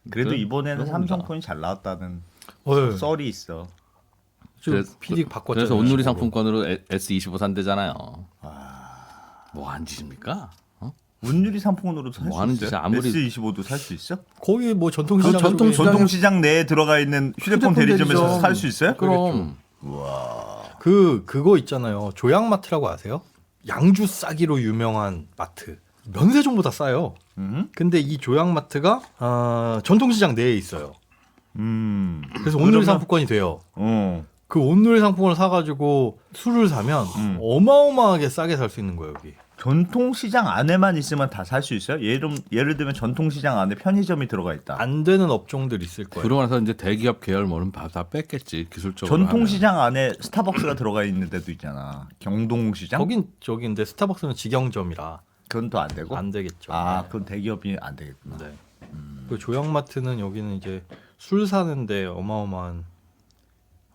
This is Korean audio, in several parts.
그래도 이번에는 그런 겁니다. 삼성폰이 잘 나왔다는 어, 썰이 있어. PD 바꿨잖아요. 그래서 온누리 15로. 상품권으로 S25 산대잖아요. 뭐 하는 짓입니까? 운율이 상품으로 살 뭐 수 하는 있어요? 짓이야? 아무리- S25도 살 수 있어? 거의 뭐 전통시장 전통시장 내에 들어가 있는 휴대폰 대리점에서 대리점. 살 수 있어요? 그럼 그거 있잖아요. 조양마트라고 아세요? 양주 싸기로 유명한 마트. 면세점보다 싸요. 근데 이 조양마트가 전통시장 내에 있어요. 그래서 온누리 그러면- 상품권이 돼요. 어. 그 온누리 상품권을 사가지고 술을 사면 어마어마하게 싸게 살 수 있는 거예요 여기. 전통시장 안에만 있으면 다 살 수 있어요? 예를 들면 전통시장 안에 편의점이 들어가 있다. 안 되는 업종들 있을 거예요. 그러고 나서 이제 대기업 계열 뭐는 다 뺐겠지 기술적으로. 전통시장 안에 스타벅스가 들어가 있는 데도 있잖아. 경동시장? 거긴 저기인데 스타벅스는 직영점이라 그건 또 안 되고? 안 되겠죠. 아, 그건 대기업이 안 되겠구나. 네. 그 조양마트는 여기는 이제 술 사는데 어마어마하게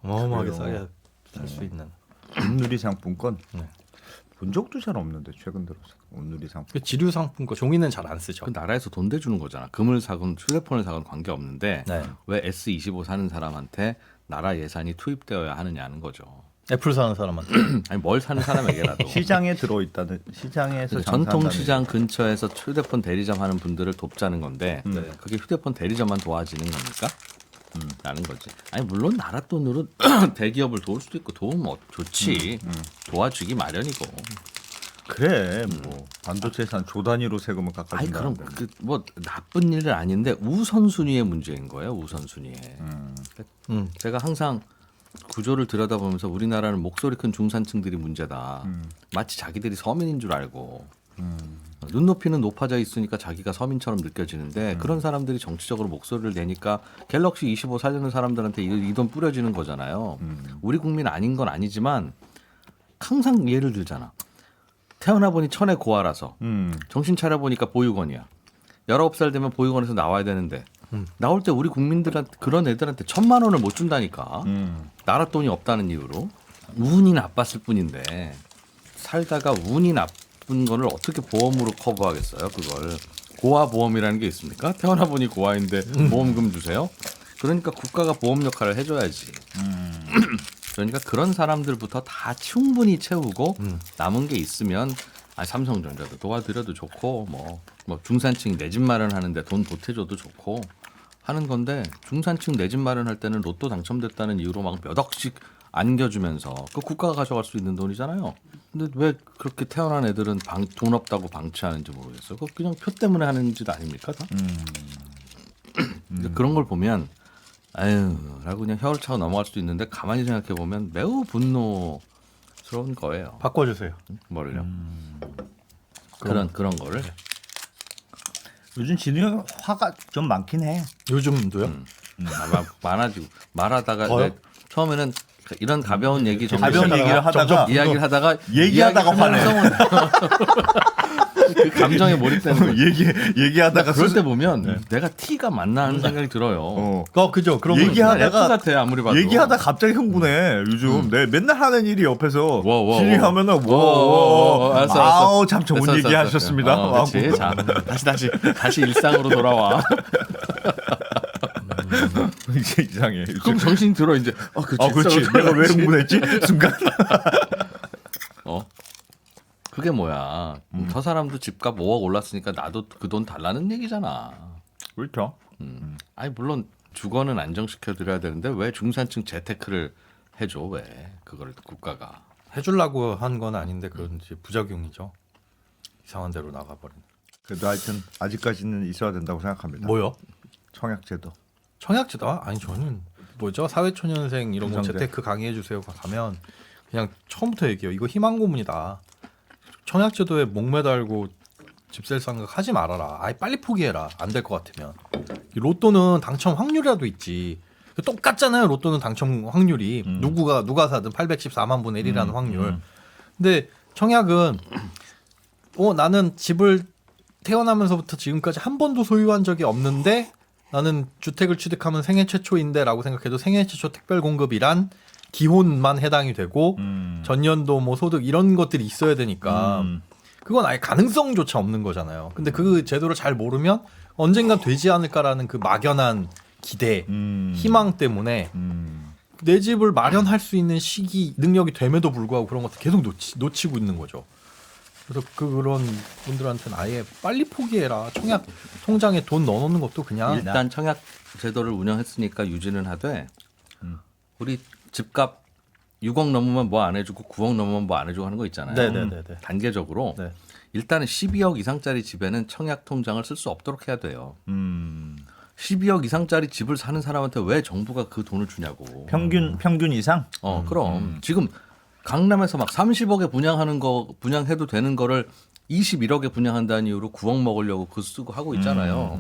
그래요? 싸게 살 수 있는. 온누리 상품권? 네. 본 적도 잘 없는데 최근 들어서 온누리 상품. 그 지류 상품권 종이는 잘 안 쓰죠. 그 나라에서 돈 대주는 거잖아. 금을 사건 휴대폰을 사건 관계 없는데 네. 왜 S25 사는 사람한테 나라 예산이 투입되어야 하느냐는 거죠. 애플 사는 사람한테. 아니 뭘 사는 사람에게라도. 시장에 들어있다는 시장에서 전통시장 근처에서 휴대폰 대리점 하는 분들을 돕자는 건데 네. 그게 휴대폰 대리점만 도와지는 겁니까? 라는 거지. 아니 물론 나라 돈으로 대기업을 도울 수도 있고 도우면 좋지. 도와주기 마련이고. 그래 뭐 반도체 산 조 단위로 세금을 아니 그럼 깎아준다는데. 뭐 나쁜 일은 아닌데 우선순위의 문제인 거예요. 우선순위에. 제가 항상 구조를 들여다보면서 우리나라는 목소리 큰 중산층들이 문제다. 마치 자기들이 서민인 줄 알고 눈높이는 높아져 있으니까 자기가 서민처럼 느껴지는데 그런 사람들이 정치적으로 목소리를 내니까 갤럭시 25 살려는 사람들한테 이 돈 뿌려지는 거잖아요. 우리 국민 아닌 건 아니지만 항상 예를 들잖아. 태어나 보니 천의 고아라서 정신 차려 보니까 보육원이야. 19살 되면 보육원에서 나와야 되는데 나올 때 우리 국민들한테 그런 애들한테 1,000만 원을 못 준다니까. 나라 돈이 없다는 이유로 운이 나빴을 뿐인데 살다가 운이 나쁜 거를 어떻게 보험으로 커버하겠어요? 그걸 고아 보험이라는 게 있습니까? 태어나 보니 고아인데 보험금 주세요? 그러니까 국가가 보험 역할을 해줘야지. 그러니까 그런 사람들부터 다 충분히 채우고 남은 게 있으면 삼성전자도 도와드려도 좋고 뭐 중산층 내 집 마련하는데 돈 보태줘도 좋고 하는 건데 중산층 내 집 마련할 때는 로또 당첨됐다는 이유로 막 몇 억씩 안겨주면서 그 국가가 가져갈 수 있는 돈이잖아요. 근데 왜 그렇게 태어난 애들은 돈 없다고 방치하는지 모르겠어요. 그거 그냥 표 때문에 하는 짓 아닙니까? 다? 그런 걸 보면 아유라고 그냥 혀를 차고 넘어갈 수도 있는데 가만히 생각해 보면 매우 분노스러운 거예요. 바꿔주세요. 뭐를요? 그런 거를 요즘 진우 형 화가 좀 많긴 해. 요즘도요? 많아지고 말하다가 더요? 내 처음에는 이런 가벼운 얘기 가벼운 얘기를 하다가 이야기를 하다가 얘기하다가 화내. 그 감정에 몰입되는 거지. 얘기하다가 그럴 때 보면 내가 티가 맞나 하는 생각이 들어요. 그죠. 그런 거 얘기하다가 F 같아 아무리 봐도. 얘기하다 갑자기 흥분해. 요즘 내 맨날 하는 일이 옆에서 워. 진이 하면은 알았어. 아우 참 좋은 됐어, 얘기 됐어, 하셨습니다. 됐어. 그렇지. 자, 다시 일상으로 돌아와. 이게 이상해. 요즘. 그럼 정신이 들어 이제. 그렇지. 내가 왜 흥분했지? 순간. 그게 뭐야? 저 사람도 집값 5억 올랐으니까 나도 그 돈 달라는 얘기잖아. 그렇죠. 아니 물론 주거는 안정시켜 드려야 되는데 왜 중산층 재테크를 해줘? 왜 그걸 국가가? 해주려고 한 건 아닌데 그런 이제 부작용이죠. 이상한 데로 나가버린. 그래도 하여튼 아직까지는 있어야 된다고 생각합니다. 뭐요? 청약제도. 청약제도 아니 저는 뭐죠? 사회초년생 이런 거 공정제. 재테크 강의해 주세요. 가면 그냥 처음부터 얘기해요. 이거 희망 고문이다. 청약제도에 목매달고 집셀 생각 하지 말아라. 아예 빨리 포기해라. 안 될 것 같으면. 이 로또는 당첨 확률이라도 있지. 똑같잖아요. 로또는 당첨 확률이 누가 사든 814만 분의 1이라는 확률. 근데 청약은 나는 집을 태어나면서부터 지금까지 한 번도 소유한 적이 없는데 나는 주택을 취득하면 생애 최초인데라고 생각해도 생애 최초 특별 공급이란 기혼만 해당이 되고 전년도 뭐 소득 이런 것들이 있어야 되니까 그건 아예 가능성조차 없는 거잖아요. 근데 그 제도를 잘 모르면 언젠간 되지 않을까라는 그 막연한 기대, 희망 때문에 내 집을 마련할 수 있는 시기, 능력이 됨에도 불구하고 그런 것들 계속 놓치고 있는 거죠. 그래서 그런 분들한테는 아예 빨리 포기해라. 청약 통장에 돈 넣어놓는 것도 그냥 일단 청약 제도를 운영했으니까 유지는 하되 우리 집값 6억 넘으면 뭐 안 해주고 9억 넘으면 뭐 안 해주고 하는 거 있잖아요. 네네네네. 단계적으로 네. 일단은 12억 이상짜리 집에는 청약 통장을 쓸 수 없도록 해야 돼요. 음. 12억 이상짜리 집을 사는 사람한테 왜 정부가 그 돈을 주냐고. 평균 이상? 그럼 지금 강남에서 막 30억에 분양해도 되는 거를 21억에 분양한다는 이유로 9억 먹으려고 그 쓰고 하고 있잖아요.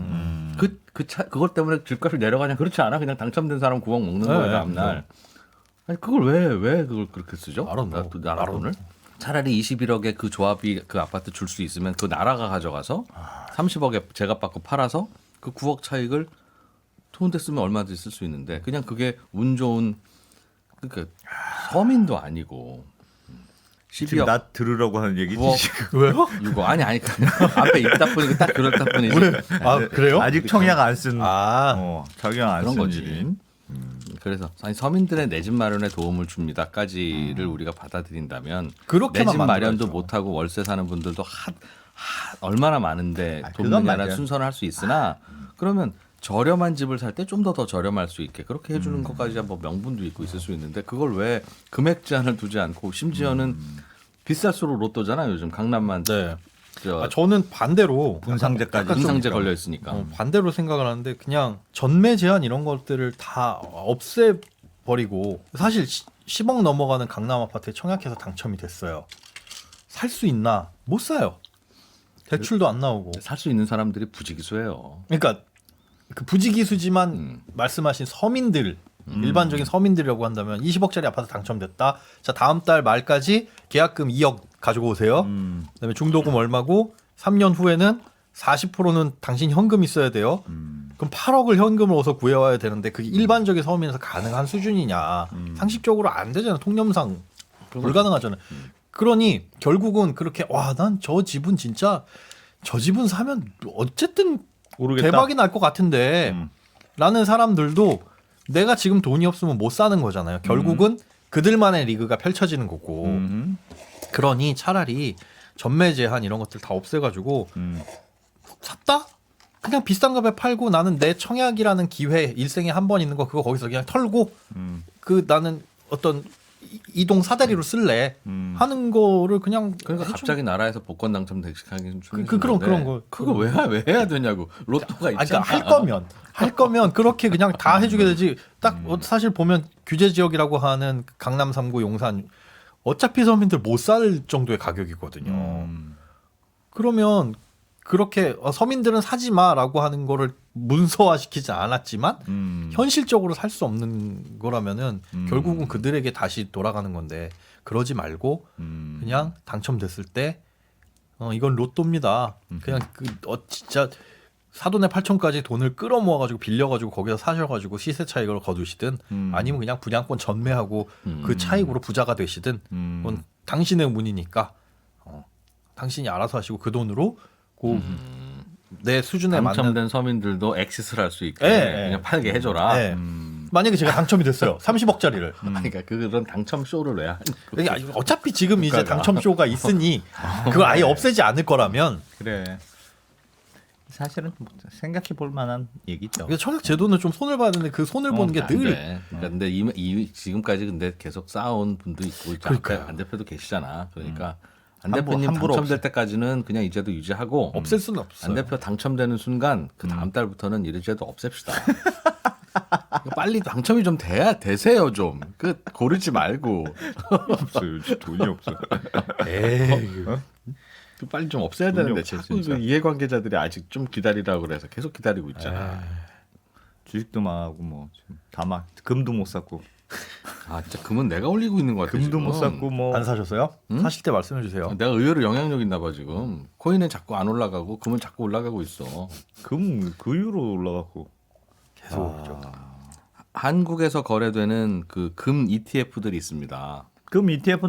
그것 때문에 집값이 내려가냐? 그렇지 않아? 그냥 당첨된 사람 9억 먹는 거예요, 네, 다음날. 아니 그걸 왜 그걸 그렇게 쓰죠? 나라 알아. 돈을? 차라리 21억에 그 조합이 그 아파트 줄 수 있으면 그 나라가 가져가서 30억에 제값 받고 팔아서 그 9억 차익을 좋은 데 쓰면 얼마든지 쓸 수 있는데 그냥 그게 운 좋은 그러니까 서민도 아니고 지금 12억 나 들으라고 하는 얘기지 9억 지금. 왜요? 6억 아니 앞에 있다 보니까 딱 그렇다 뿐이지 아 그래요? 아직 청약 안 쓴. 아 자격 안 그런 쓴 거지. 일인. 그래서 아니 서민들의 내 집 마련에 도움을 줍니다까지를 우리가 받아들인다면 그렇게만 내 집 마련도 만들어야죠. 못하고 월세 사는 분들도 얼마나 많은데 돈 그건 문제나 맞아요. 순서를 할 수 있으나 그러면 저렴한 집을 살 때 좀 더 저렴할 수 있게 그렇게 해주는 것까지 뭐 명분도 있고 있을 수 있는데 그걸 왜 금액 제한을 두지 않고 심지어는 비쌀수록 로또잖아요 요즘 강남만 네. 저 저는 반대로 분상제까지. 약간 좀 분상제 걸려 있으니까 반대로 생각을 하는데 그냥 전매 제한 이런 것들을 다 없애버리고 사실 10억 넘어가는 강남 아파트에 청약해서 당첨이 됐어요. 살 수 있나? 못 사요. 대출도 안 나오고. 살 수 있는 사람들이 부지기수예요. 그러니까 그 부지기수지만 말씀하신 서민들 일반적인 서민들이라고 한다면 20억짜리 아파트 당첨됐다. 자 다음 달 말까지 계약금 2억 가지고 오세요. 그다음에 중도금 얼마고 3년 후에는 40%는 당신 현금 있어야 돼요. 그럼 8억을 현금을 어서 구해와야 되는데 그게 일반적인 서민에서 가능한 수준이냐? 상식적으로 안 되잖아요. 통념상 불가능하잖아요. 그러니 결국은 그렇게 와 난 저 집은 진짜 저 집은 사면 어쨌든 모르겠다. 대박이 날 것 같은데 라는 사람들도 내가 지금 돈이 없으면 못 사는 거잖아요. 결국은 그들만의 리그가 펼쳐지는 거고. 그러니 차라리 전매 제한 이런 것들 다 없애가지고 샀다? 그냥 비싼 값에 팔고 나는 내 청약이라는 기회 일생에 한 번 있는 거 그거 거기서 그냥 털고 그 나는 어떤 이동 사다리로 쓸래 하는 거를 그냥 그러니까 해주면- 갑자기 나라에서 복권 당첨되기 좀 그런 거. 그거 왜 해야 되냐고 로또가 아니, 있잖아. 그러니까 할 거면 그렇게 그냥 다 해주게 되지. 딱 사실 보면 규제 지역이라고 하는 강남 3구 용산 어차피 서민들 못 살 정도의 가격이거든요. 그러면 그렇게 서민들은 사지 마라고 하는 거를 문서화시키지 않았지만 현실적으로 살 수 없는 거라면은 결국은 그들에게 다시 돌아가는 건데 그러지 말고 그냥 당첨됐을 때 이건 로또입니다. 그냥 진짜 사돈의 8천까지 돈을 끌어모아가지고 빌려가지고 거기서 사셔가지고 시세 차익을 거두시든 아니면 그냥 분양권 전매하고 그 차익으로 부자가 되시든 그건 당신의 문이니까 당신이 알아서 하시고 그 돈으로 내 수준에 맞는 당첨된 서민들도 엑시스를 할 수 있게 네, 그냥 팔게 해줘라. 네. 만약에 제가 당첨이 됐어요. 30억짜리를. 그러니까 그런 당첨 쇼를 왜 하는 이게 어차피 지금 이제 당첨 쇼가 있으니 그걸 아예 없애지 않을 거라면 그래. 사실은 생각해 볼 만한 얘기죠. 그러니까 청약 제도는 좀 손을 봐야 되는데 그 손을 보는 게 늘 그러니까 근데 지금까지 근데 계속 쌓아온 분도 있고 그러니까요. 안 대표도 계시잖아. 그러니까 안 함부로 대표님 당첨될 없애. 때까지는 그냥 이제도 유지하고 없앨 수는 없어요. 안 대표 당첨되는 순간 그 다음 달부터는 이제도 없앱시다. 빨리 당첨이 좀 되세요 좀. 그 고르지 말고. 없어요. 돈이 없어요. 에이, 그 빨리 좀 없애야 돈이 되는데 없어, 자꾸 진짜. 그 이해관계자들이 아직 좀 기다리라고 그래서 계속 기다리고 있잖아. 주식도 망하고 뭐 다 막 금도 못 샀고 아 진짜 금은 내가 올리고 있는 것 같아. 금도 지금. 못 샀고 뭐 안 사셨어요? 사실 때 말씀해 주세요. 내가 의외로 영향력 있나 봐 지금. 코인은 자꾸 안 올라가고 금은 자꾸 올라가고 있어. 금 그 이후로 올라갔고 계속 오르죠. 한국에서 거래되는 그 금 ETF들이 있습니다. 금 ETF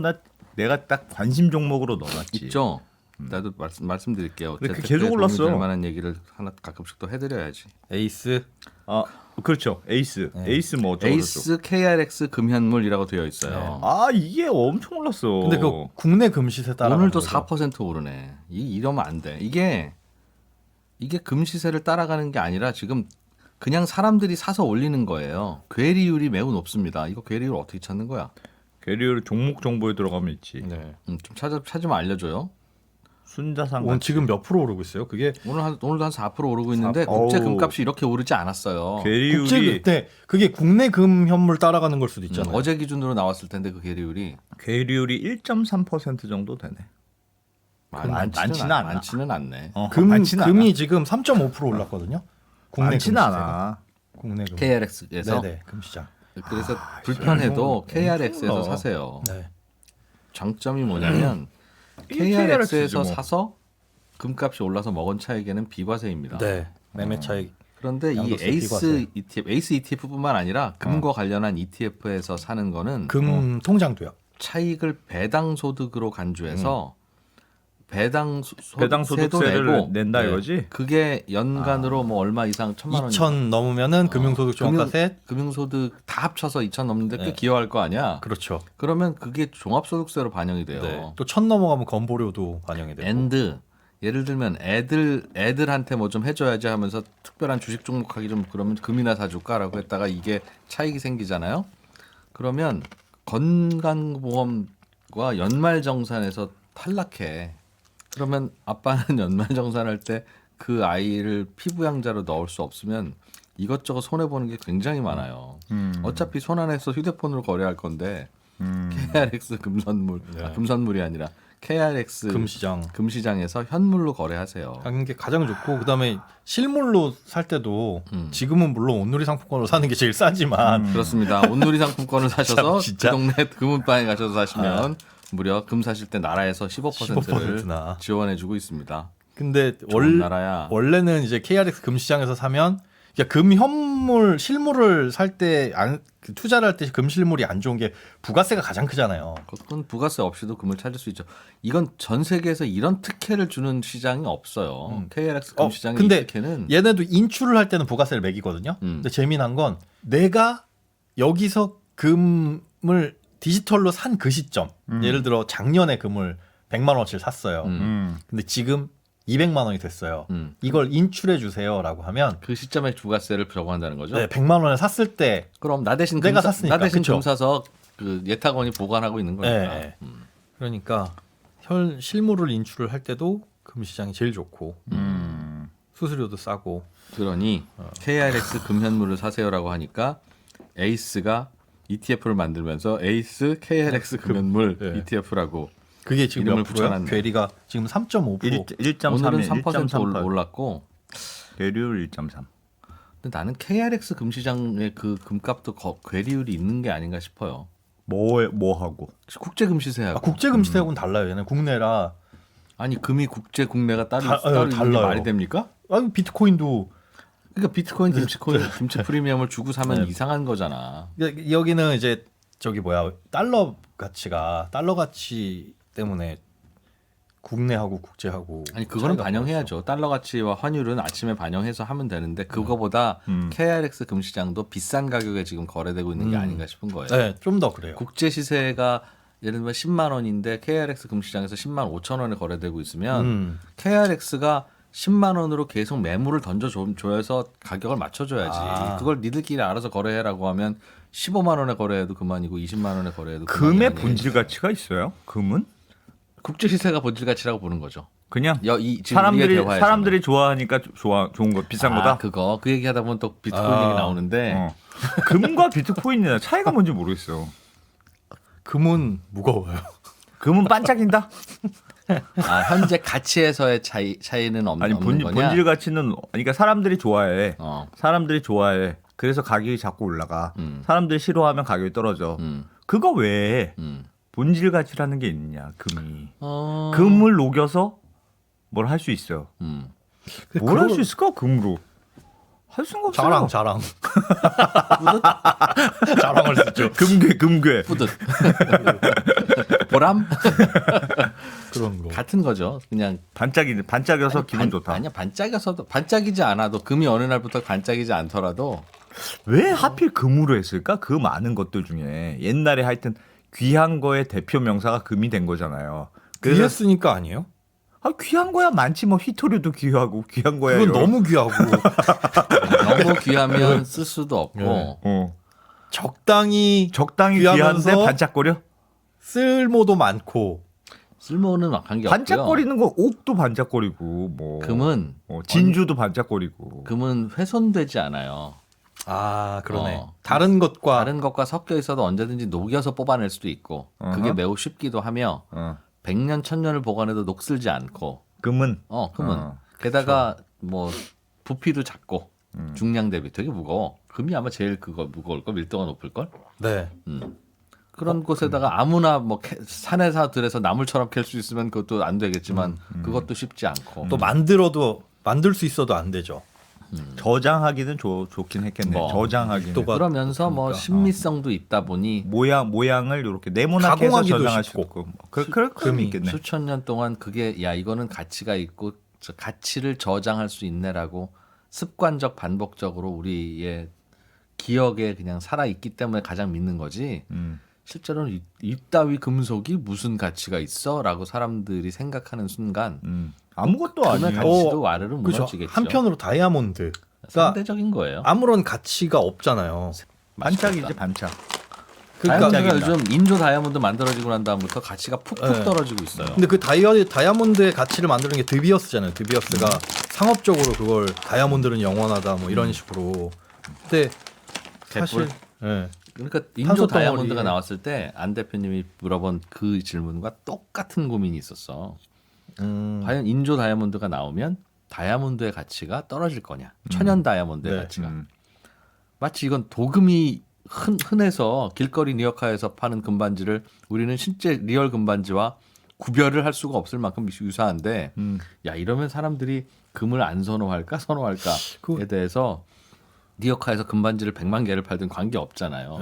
내가 딱 관심 종목으로 넣어놨지. 있죠. 나도 말씀드릴게요. 근데 그 재테크에 계속 도움이 올랐어. 될 만한 얘기를 하나 가끔씩 또 해드려야지. 에이스. 아 그렇죠. 에이스. 에이스 뭐 어쩌고 에이스 KRX 금현물이라고 되어 있어요. 아 이게 엄청 올랐어. 근데 그 국내 금시세 따라 오늘도 4% 오르네. 이러면 안 돼. 이게 금시세를 따라가는 게 아니라 지금 그냥 사람들이 사서 올리는 거예요. 괴리율이 매우 높습니다. 이거 괴리율 어떻게 찾는 거야? 괴리율 종목 정보에 들어가면 있지. 네. 좀 찾으면 알려줘요. 순자산 오늘 가치. 지금 몇 프로 오르고 있어요? 그게 오늘도 한 4% 오르고 있는데 4%. 국제 어우. 금값이 이렇게 오르지 않았어요. 괴리율이 그게 국내 금 현물 따라가는 걸 수도 있잖아요. 어제 기준으로 나왔을 텐데 그 괴리율이 1.3% 정도 되네. 많지는 않아. 많지는 않네. 많지는 금이 않아. 지금 3.5% 올랐거든요. 국내 많지는 금시세가. 않아. 국내 금. KRX에서 네네 금시장. 그래서 불편해도 KRX에서 올라. 사세요. 네. 장점이 뭐냐면 이게 KRX에서 KRX 지 뭐. 사서 금값이 올라서 먹은 차익에는 비과세입니다. 네. 매매 차익. 그런데 이 양도세 에이스 ETF뿐만 아니라 금과 관련한 ETF에서 사는 거는 금 통장도요. 차익을 배당 소득으로 간주해서 배당 배당소득세를 소득세도 내고 낸다 이거지? 그게 연간으로 뭐 얼마 이상 1,000만 원 2천 넘으면은 금융소득 종합과세. 금융소득 다 합쳐서 2,000 넘는데 꽤 네. 기여할 거 아니야. 그렇죠. 그러면 그게 종합소득세로 반영이 돼요. 네. 또 1,000 넘어가면 건보료도 반영이 되고. 앤드 예를 들면 애들한테 뭐 좀 해줘야지 하면서 특별한 주식 종목하기 좀 그러면 금이나 사줄까라고 했다가 이게 차익이 생기잖아요. 그러면 건강보험과 연말정산에서 탈락해. 그러면 아빠는 연말정산할 때 그 아이를 피부양자로 넣을 수 없으면 이것저것 손해 보는 게 굉장히 많아요. 어차피 손안에서 휴대폰으로 거래할 건데 KRX 금선물 금선물이 아니라 KRX 금시장에서 현물로 거래하세요. 하는 게 가장 좋고 그다음에 실물로 살 때도 지금은 물론 온누리 상품권으로 사는 게 제일 싸지만 그렇습니다. 온누리 상품권을 사셔서 그 진짜? 동네 금은방에 가셔서 사시면 무려 금 사실 때 나라에서 15%를 15%나. 지원해주고 있습니다. 근데 좋은 나라야. 원래는 이제 KRX 금시장에서 사면 그러니까 금 현물 실물을 살 때 투자를 할 때 금 실물이 안 좋은 게 부가세가 가장 크잖아요. 그건 부가세 없이도 금을 찾을 수 있죠. 이건 전 세계에서 이런 특혜를 주는 시장이 없어요. KRX 금시장의 이 근데 특혜는 얘네도 인출을 할 때는 부가세를 매기거든요. 근데 재미난 건 내가 여기서 금을 디지털로 산 그 시점, 예를 들어 작년에 금을 100만 원어치를 샀어요. 근데 지금 200만 원이 됐어요. 이걸 인출해 주세요라고 하면 그 시점에 부가세를 적용한다는 거죠. 네, 100만 원을 샀을 때 그럼 나 대신 내가 금 샀으니까, 나 대신 그쵸? 금 사서 그 예탁원이 보관하고 있는 거니까. 네. 그러니까 실물을 인출을 할 때도 금시장이 제일 좋고 수수료도 싸고 그러니 KRX 금현물을 사세요라고 하니까 에이스가 ETF를 만들면서 에이스 KRX 금현물 네. ETF라고 그게 지금 이름을 몇 프로야? 붙여놨네. 괴리가 지금 3.5%. 1.3, 오늘은 3% 1.38. 올랐고 괴리율 1.3. 근데 나는 KRX 금시장의 그 금값도 괴리율이 있는 게 아닌가 싶어요. 뭐 하고? 국제 금시세하고 국제 금시세하고는 달라요. 얘는 국내라. 아니 금이 국제 국내가 따로 달라요. 있는 게 말이 됩니까? 아니 비트코인도 그러니까 비트코인, 김치 프리미엄을 주고 사면 네. 이상한 거잖아. 여기는 이제 저기 뭐야 달러 가치 때문에 국내하고 국제하고 아니 그거는 차이가 반영해야죠. 달러 가치와 환율은 아침에 반영해서 하면 되는데 그거보다 KRX 금시장도 비싼 가격에 지금 거래되고 있는 게 아닌가 싶은 거예요. 네, 좀 더 그래요. 국제 시세가 예를 들면 10만 원인데 KRX 금시장에서 10만 5천 원에 거래되고 있으면 KRX가 10만 원으로 계속 매물을 던져줘서 가격을 맞춰줘야지. 그걸 니들끼리 알아서 거래해라고 하면 15만 원에 거래해도 그만이고 20만 원에 거래해도 금의 그만이니. 본질 가치가 있어요? 금은? 국제 시세가 본질 가치라고 보는 거죠. 그냥 지금 우리의 대화에서는. 사람들이 좋아하니까 좋은 거 비싼 거다. 그 얘기하다 보면 또 비트코인 얘기 나오는데 금과 비트코인의 차이가 뭔지 모르겠어. 금은 무거워요. 금은 반짝인다? 현재 가치에서의 차이는 아니 없는 거냐? 본질 가치는 그러니까 사람들이 좋아해. 어. 사람들이 좋아해. 그래서 가격이 자꾸 올라가. 사람들이 싫어하면 가격이 떨어져. 그거 외에 본질 가치라는 게 있느냐? 금이. 금을 녹여서 뭘 할 수 있어요. 뭘 할 수 있을까? 금으로. 할 수가 없어요. 자랑. 자랑할 수 있죠. 금괴. 뿌듯. 보람 그런 거. 같은 거죠. 그냥 반짝여서 기분 좋다. 아니야 반짝여서도 반짝이지 않아도 금이 어느 날부터 반짝이지 않더라도 왜 하필 금으로 했을까? 그 많은 것들 중에 옛날에 하여튼 귀한 거의 대표 명사가 금이 된 거잖아요. 그래서 귀했으니까 아니에요? 귀한 거야 많지 뭐 휘토류도 귀하고 귀한 거야. 그건 이런. 너무 귀하고 너무 귀하면 쓸 수도 없고 네. 적당히 적당히 귀하면서 귀한데 반짝거려? 쓸모도 많고 쓸모는 관계 없고요. 반짝거리는 거 옥도 반짝거리고 뭐 금은 진주도 반짝거리고. 금은 훼손되지 않아요. 아 그러네. 어. 다른 것과 다른 것과 섞여 있어도 언제든지 녹여서 뽑아낼 수도 있고 그게 어허. 매우 쉽기도 하며 어. 100년 1000년을 보관해도 녹슬지 않고 금은 금은 게다가 뭐 부피도 작고 중량 대비 되게 무거워. 금이 아마 제일 그거 무거울 걸 밀도가 높을 걸. 네. 그런 곳에다가 아무나 뭐 산에서 들에서 나물처럼 캘 수 있으면 그것도 안 되겠지만 그것도 쉽지 않고 또 만들어도 만들 수 있어도 안 되죠. 저장하기는 좋긴 했겠네. 뭐, 저장하기는. 또가 그러면서 뭐 신미성도 있다 보니 모양을 이렇게 네모나게 해서 가공하기도 저장할 수 쉽고. 있고. 그런 금이 있겠네. 수천 년 동안 그게 야 이거는 가치가 있고 저 가치를 저장할 수 있네라고 습관적 반복적으로 우리의 기억에 그냥 살아 있기 때문에 가장 믿는 거지. 실제로는 이따위 금속이 무슨 가치가 있어라고 사람들이 생각하는 순간 아무것도 금의 아니에요. 가치도 와르르 그죠. 무너지겠죠. 한편으로 다이아몬드가 상대적인 거예요. 아무런 가치가 없잖아요. 반짝이지 반짝. 그러니까 다이아몬드가 반짝인다. 요즘 인조 다이아몬드 만들어지고 난 다음부터 가치가 푹푹 네. 떨어지고 있어요. 근데 그 다이아몬드의 가치를 만드는 게 드비어스잖아요. 드비어스가 상업적으로 그걸 다이아몬드는 영원하다 뭐 이런 식으로. 근데 사실 예. 그러니까 인조 탄소 다이아몬드가 덩어리. 나왔을 때 안 대표님이 물어본 그 질문과 똑같은 고민이 있었어. 과연 인조 다이아몬드가 나오면 다이아몬드의 가치가 떨어질 거냐? 천연 다이아몬드의 네. 가치가. 마치 이건 도금이 흔해서 길거리 리어카에서 파는 금반지를 우리는 실제 리얼 금반지와 구별을 할 수가 없을 만큼 유사한데 야 이러면 사람들이 금을 안 선호할까에 대해서 리어카에서 금반지를 100만 개를 팔든 관계 없잖아요.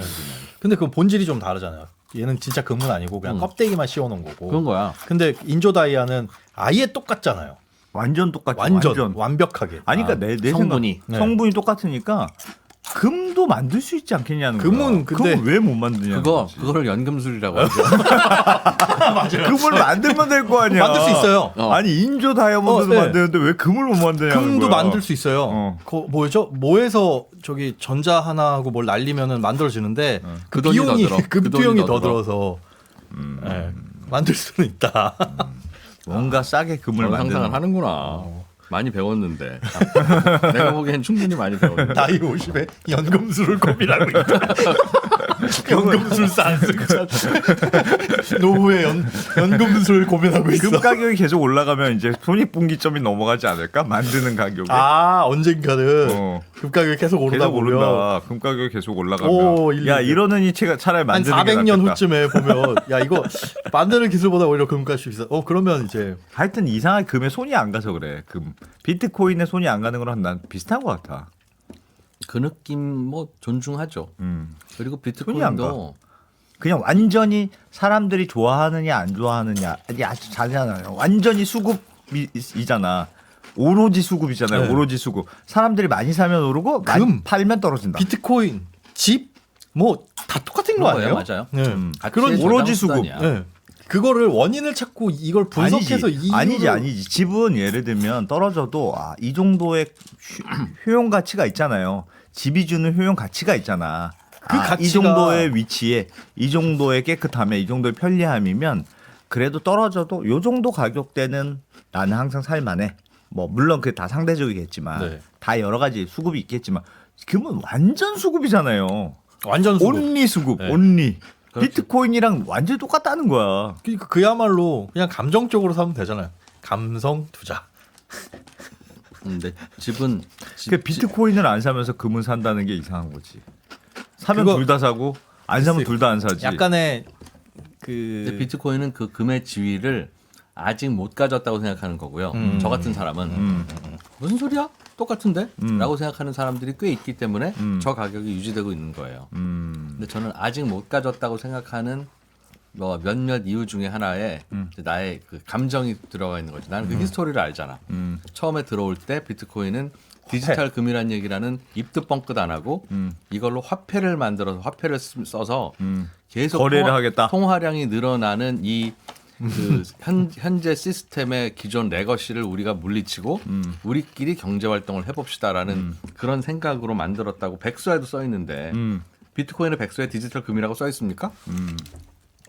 근데 그 본질이 좀 다르잖아요. 얘는 진짜 금은 아니고 그냥 껍데기만 씌워놓은 거고. 그런 거야. 근데 인조 다이아는 아예 똑같잖아요. 완전 똑같죠. 완전 완벽하게. 아니 그러니까 내 성분이. 생각 성분이 똑같으니까 금도 만들 수 있지 않겠냐는 거야. 금은 근데 금은 왜 못 만드냐? 그거를 연금술이라고 하죠. 금을 만들면 될 거 아니야. 만들 수 있어요. 아니 인조 다이아몬드도 네. 만드는데 왜 금을 못 만드냐는 금도 거야. 만들 수 있어요. 그 뭐죠? 뭐에서 저기 전자 하나하고 뭘 날리면은 만들어지는데 그 그 돈이 비용이 더 들어. 그 그 돈이 비용이 더 더 들어서 예, 만들 수는 있다. 뭔가 싸게 금을 그런 만드는. 상상을 하는구나. 많이 배웠는데 내가 보기엔 충분히 많이 배웠는데 나이 50에 연금술을 고민하고 있다. 연금술사 안 쓰고 노후에 연금술 고민하고 있어. 금 가격이 계속 올라가면 이제 손익분기점이 넘어가지 않을까? 만드는 가격이. 아 언젠가는 어. 금 가격이 계속 오르다 계속 보면 오른다. 금 가격이 계속 올라가면. 오, 야 이러느니 차라리 한 만드는 게 400년 낫겠다. 후쯤에 보면 야 이거 만드는 기술보다 오히려 금값이 비싸. 그러면 이제 하여튼 이상하게 금에 손이 안 가서 그래. 금 비트코인에 손이 안 가는 거랑 난 비슷한 것 같아. 그 느낌 뭐 존중하죠. 그리고 손이 안 비트코인도 그냥 완전히 사람들이 좋아하느냐 안 좋아하느냐 아니 아주 잘하잖아요. 완전히 수급이잖아. 오로지 수급이잖아요. 네. 오로지 수급. 사람들이 많이 사면 오르고 많이 금. 팔면 떨어진다. 비트코인, 집 뭐 다 똑같은 거 그런 거예요, 아니에요? 맞아요. 네. 가치의 그런 저장 오로지 수급. 수단이야. 네. 그거를 원인을 찾고 이걸 분석해서 아니지. 집은 예를 들면 떨어져도 이 정도의 효용 가치가 있잖아요. 집이 주는 효용 가치가 있잖아. 그 이 가치가- 정도의 위치에 이 정도의 깨끗함에 이 정도의 편리함이면 그래도 떨어져도 요 정도 가격대는 나는 항상 살만해. 뭐 물론 그게 다 상대적이겠지만 네. 다 여러 가지 수급이 있겠지만 금은 완전 수급이잖아요. 완전 수급. 온리 수급, 네. 온리. 그렇죠. 비트코인이랑 완전히 똑같다는 거야. 그러니까 그야말로 그냥 감정적으로 사면 되잖아요. 감성 투자. 근데 집은 그 비트코인을 안 사면서 금은 산다는 게 이상한 거지. 사면 그거- 둘 다 사고 안 사면 둘 다 안 사지. 약간의 근데 그 비트코인은 그 금의 지위를 아직 못 가졌다고 생각하는 거고요. 저 같은 사람은 무슨 소리야? 똑같은데? 라고 생각하는 사람들이 꽤 있기 때문에 저 가격이 유지되고 있는 거예요. 근데 저는 아직 못 가졌다고 생각하는 뭐 몇몇 이유 중에 하나에 이제 나의 그 감정이 들어가 있는 거지. 나는 그 히스토리를 알잖아. 처음에 들어올 때 비트코인은 디지털 금이라는 얘기라는 입도 뻥끗 안 하고 이걸로 화폐를 만들어서 화폐를 써서 계속 거래를 하겠다. 통화량이 늘어나는 이 그 현재 시스템의 기존 레거시를 우리가 물리치고 우리끼리 경제 활동을 해봅시다라는 그런 생각으로 만들었다고 백서에도 써 있는데 비트코인의 백서에 디지털 금이라고 써 있습니까?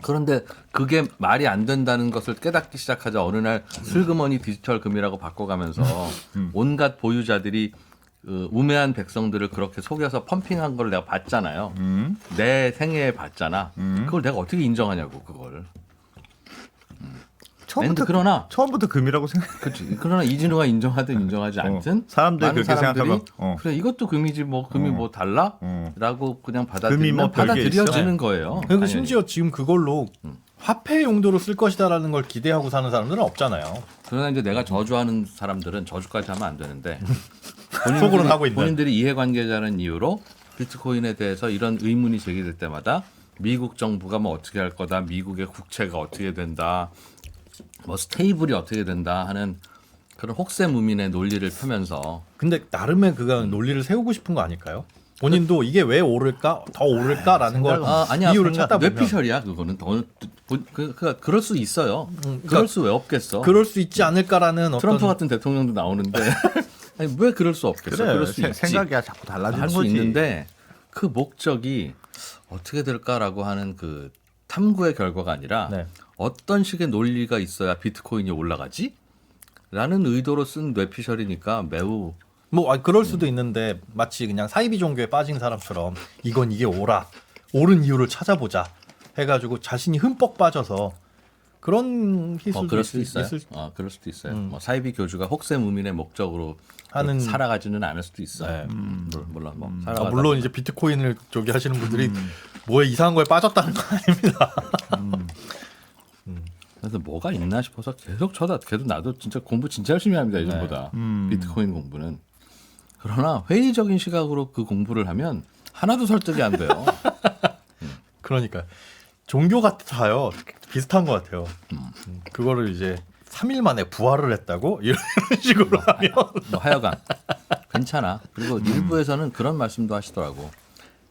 그런데 그게 말이 안 된다는 것을 깨닫기 시작하자 어느 날 슬그머니 디지털 금이라고 바꿔가면서 온갖 보유자들이 그 우매한 백성들을 그렇게 속여서 펌핑한 걸 내가 봤잖아요. 내 생애에 봤잖아. 그걸 내가 어떻게 인정하냐고 그걸. 처음부터 금이라고 생각. 그렇지. 그러나 이진우가 인정하든 인정하지 않든 사람들이 많은 그렇게 사람들이 생각하면 그래 이것도 금이지 뭐 금이 뭐 달라? 라고 그냥 금이 뭐 별게 받아들여지는 있어? 거예요. 그리고 당연히. 심지어 지금 그걸로 화폐 용도로 쓸 것이다라는 걸 기대하고 사는 사람들은 없잖아요. 그러나 이제 내가 저주하는 사람들은 저주까지 하면 안 되는데 속으로는 하고 있는. 본인들이 이해관계자는 이유로 비트코인에 대해서 이런 의문이 제기될 때마다 미국 정부가 뭐 어떻게 할 거다, 미국의 국채가 어떻게 된다, 뭐 스테이블이 어떻게 된다 하는 그런 혹세무민의 논리를 펴면서 근데 나름의 그 논리를 세우고 싶은 거 아닐까요? 본인도 이게 왜 오를까, 더 오를까라는 걸 아니야 이유를 찾다 보면 뇌피셜이야 그거는 그럴 수 있어요. 그럴 수 왜 없겠어? 그럴 수 있지 않을까라는 트럼프 어떤 같은 대통령도 나오는데 아니, 왜 그럴 수 없겠어? 그래, 그럴 수 있지. 생각이야 자꾸 달라지는 할 수 거지. 있는데 그 목적이 어떻게 될까라고 하는 그 탐구의 결과가 아니라 네. 어떤 식의 논리가 있어야 비트코인이 올라가지? 라는 의도로 쓴 뇌피셜이니까 매우 그럴 수도 있는데 마치 그냥 사이비 종교에 빠진 사람처럼 이게 오른 이유를 찾아보자 해가지고 자신이 흠뻑 빠져서 그런 희술도 그럴 수도 있어요. 있을 그럴 수도 있어요. 뭐 사이비 교주가 혹세무민의 목적으로 하는- 살아가지는 않을 수도 있어. 네. 몰라 뭐 물론 이제 비트코인을 저기 하시는 분들이 뭐에 이상한 거에 빠졌다는 건 아닙니다. 그래서 뭐가 있나 싶어서 계속 그래도 나도 진짜 공부 진짜 열심히 합니다 예전보다 비트코인 공부는. 그러나 회의적인 시각으로 그 공부를 하면 하나도 설득이 안 돼요. 그러니까 종교 같아요. 비슷한 것 같아요. 그거를 이제 3일 만에 부활을 했다고 이런 식으로 하면 뭐 하여간 괜찮아. 그리고 일부에서는 그런 말씀도 하시더라고.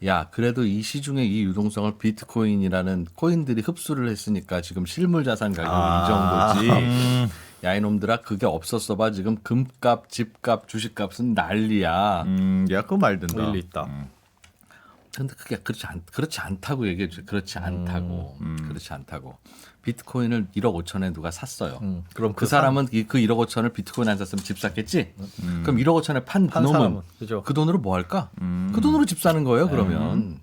야, 그래도 이 시중의 이 유동성을 비트코인이라는 코인들이 흡수를 했으니까 지금 실물 자산 가격이 이 정도지. 야, 이놈들아, 그게 없었어 봐. 지금 금값, 집값, 주식값은 난리야. 야, 그 말 된다. 일리 있다. 근데 그게 그렇지 않다고 얘기해 주죠. 그렇지 않다고. 그렇지 않다고. 비트코인을 1억 5천에 누가 샀어요. 그럼 그 사람은 그 1억 5천을 비트코인 안 샀으면 집 샀겠지? 그럼 1억 5천에 판 판 놈은 사람은, 그죠. 그 돈으로 뭐 할까? 그 돈으로 집 사는 거예요, 그러면.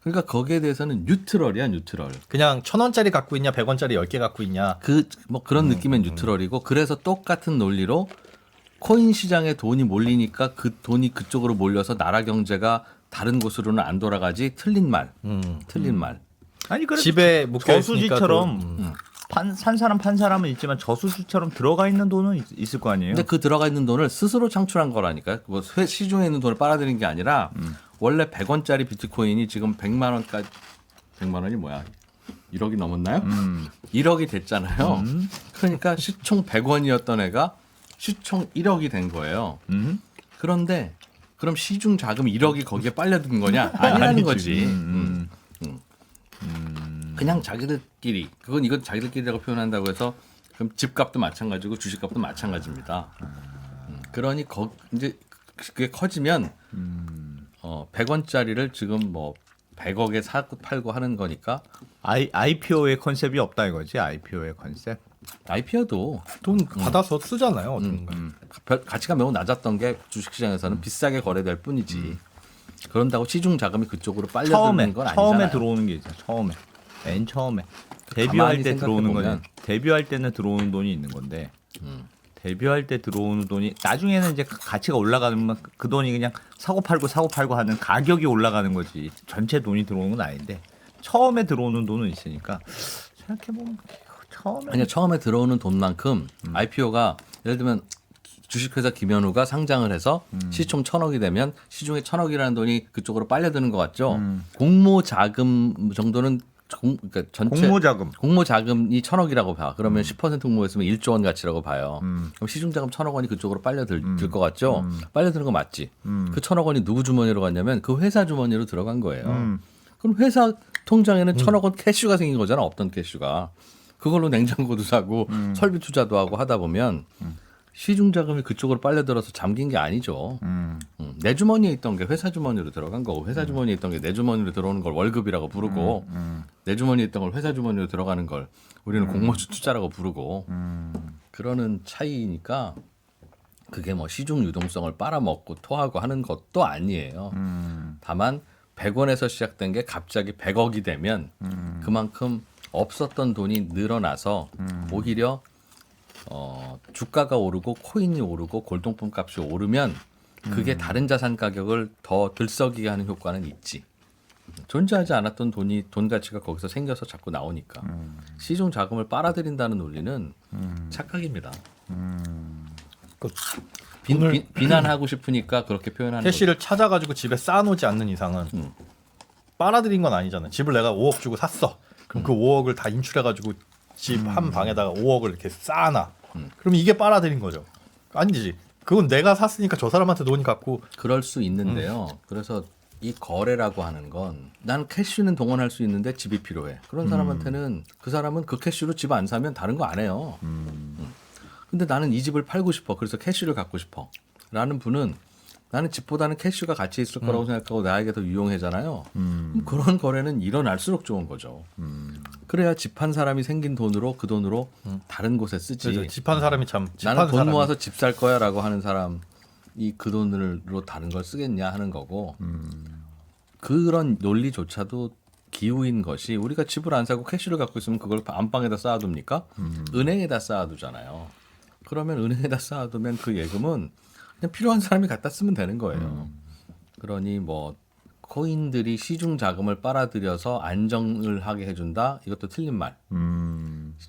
그러니까 거기에 대해서는 뉴트럴이야, 뉴트럴. 그냥 1,000원짜리 갖고 있냐 100원짜리 10개 갖고 있냐 뭐 그런 느낌의 뉴트럴이고 그래서 똑같은 논리로 코인 시장에 돈이 몰리니까 그 돈이 그쪽으로 몰려서 나라 경제가 다른 곳으로는 안 돌아가지. 틀린 말. 틀린 말. 아니 그래 집에 묶여 저수지처럼 산 사람은 있지만 저수지처럼 들어가 있는 돈은 있을 거 아니에요. 근데 그 들어가 있는 돈을 스스로 창출한 거라니까요. 뭐 시중에 있는 돈을 빨아들인 게 아니라 원래 100원짜리 비트코인이 지금 100만 원까지 100만 원이 뭐야? 1억이 넘었나요? 1억이 됐잖아요. 그러니까 시총 100원이었던 애가 시총 1억이 된 거예요. 그런데 그럼 시중 자금 1억이 거기에 빨려든 거냐? 아니라는 거지. 그냥 자기들끼리 이건 자기들끼리라고 표현한다고 해서 그럼 집값도 마찬가지고 주식값도 마찬가지입니다. 그러니 이제 그게 커지면 100원짜리를 지금 뭐 100억에 사고 팔고 하는 거니까 IPO의 컨셉이 없다 이거지. IPO의 컨셉. IPO도 돈 받아서 쓰잖아요. 어떤가. 가치가 매우 낮았던 게 주식시장에서는 비싸게 거래될 뿐이지. 그런다고 시중 자금이 그쪽으로 빨려드는 건 아니잖아요. 처음에 들어오는 게 있어. 맨 처음에 데뷔할 때 들어오는 거는 데뷔할 때는 들어오는 돈이 있는 건데 데뷔할 때 들어오는 돈이 나중에는 이제 가치가 올라가면 그 돈이 그냥 사고 팔고 하는 가격이 올라가는 거지. 전체 돈이 들어오는 건 아닌데 처음에 들어오는 돈은 있으니까 생각해보면 처음에 들어오는 돈만큼 IPO가 예를 들면 주식회사 김현우가 상장을 해서 시총 1,000억이 되면 시중에 1,000억이라는 돈이 그쪽으로 빨려드는 것 같죠. 공모 자금 정도는 그러니까 전체 공모자금. 공모 자금이 1,000억이라고 봐. 그러면 10% 공모했으면 1조 원 가치라고 봐요. 그럼 시중 자금 1,000억 원이 그쪽으로 빨려들 것 같죠? 빨려드는 거 맞지? 그 1,000억 원이 누구 주머니로 갔냐면 그 회사 주머니로 들어간 거예요. 그럼 회사 통장에는 1,000억 원 캐시가 생긴 거잖아. 없던 캐시가. 그걸로 냉장고도 사고 설비 투자도 하고 하다 보면 시중 자금이 그쪽으로 빨려들어서 잠긴 게 아니죠. 내 주머니에 있던 게 회사 주머니로 들어간 거고 회사 주머니에 있던 게 내 주머니로 들어오는 걸 월급이라고 부르고 내 주머니에 있던 걸 회사 주머니로 들어가는 걸 우리는 공모주 투자라고 부르고 그러는 차이니까 그게 뭐 시중 유동성을 빨아먹고 토하고 하는 것도 아니에요. 다만 100원에서 시작된 게 갑자기 100억이 되면 그만큼 없었던 돈이 늘어나서 오히려 주가가 오르고 코인이 오르고 골동품 값이 오르면 그게 다른 자산 가격을 더 들썩이게 하는 효과는 있지. 존재하지 않았던 돈 가치가 거기서 생겨서 자꾸 나오니까 시중 자금을 빨아들인다는 논리는 착각입니다. 비난하고 싶으니까 그렇게 표현하는 캐시를 찾아가지고 집에 쌓아놓지 않는 이상은 빨아들인 건 아니잖아요. 집을 내가 5억 주고 샀어. 그럼 그 5억을 다 인출해가지고 집 한 방에다가 5억을 이렇게 쌓아놔. 그럼 이게 빨아들인 거죠. 아니지. 그건 내가 샀으니까 저 사람한테 돈이 갖고. 그럴 수 있는데요. 그래서 이 거래라고 하는 건 난 캐시는 동원할 수 있는데 집이 필요해. 그런 사람한테는 그 사람은 그 캐시로 집 안 사면 다른 거 안 해요. 근데 나는 이 집을 팔고 싶어. 그래서 캐시를 갖고 싶어. 라는 분은 나는 집보다는 캐시가 가치 있을 거라고 생각하고 나에게 더 유용하잖아요. 그런 거래는 일어날수록 좋은 거죠. 그래야 집 한 사람이 생긴 돈으로 그 돈으로 다른 곳에 쓰지. 집 한 사람이 참. 나는 돈 모아서 집 살 거야라고 하는 사람이 그 돈으로 다른 걸 쓰겠냐 하는 거고. 그런 논리조차도 기우인 것이 우리가 집을 안 사고 캐시를 갖고 있으면 그걸 안방에다 쌓아둡니까? 은행에다 쌓아두잖아요. 그러면 은행에다 쌓아두면 그 예금은 그냥 필요한 사람이 갖다 쓰면 되는 거예요. 그러니 뭐 코인들이 시중 자금을 빨아들여서 안정을 하게 해준다. 이것도 틀린 말.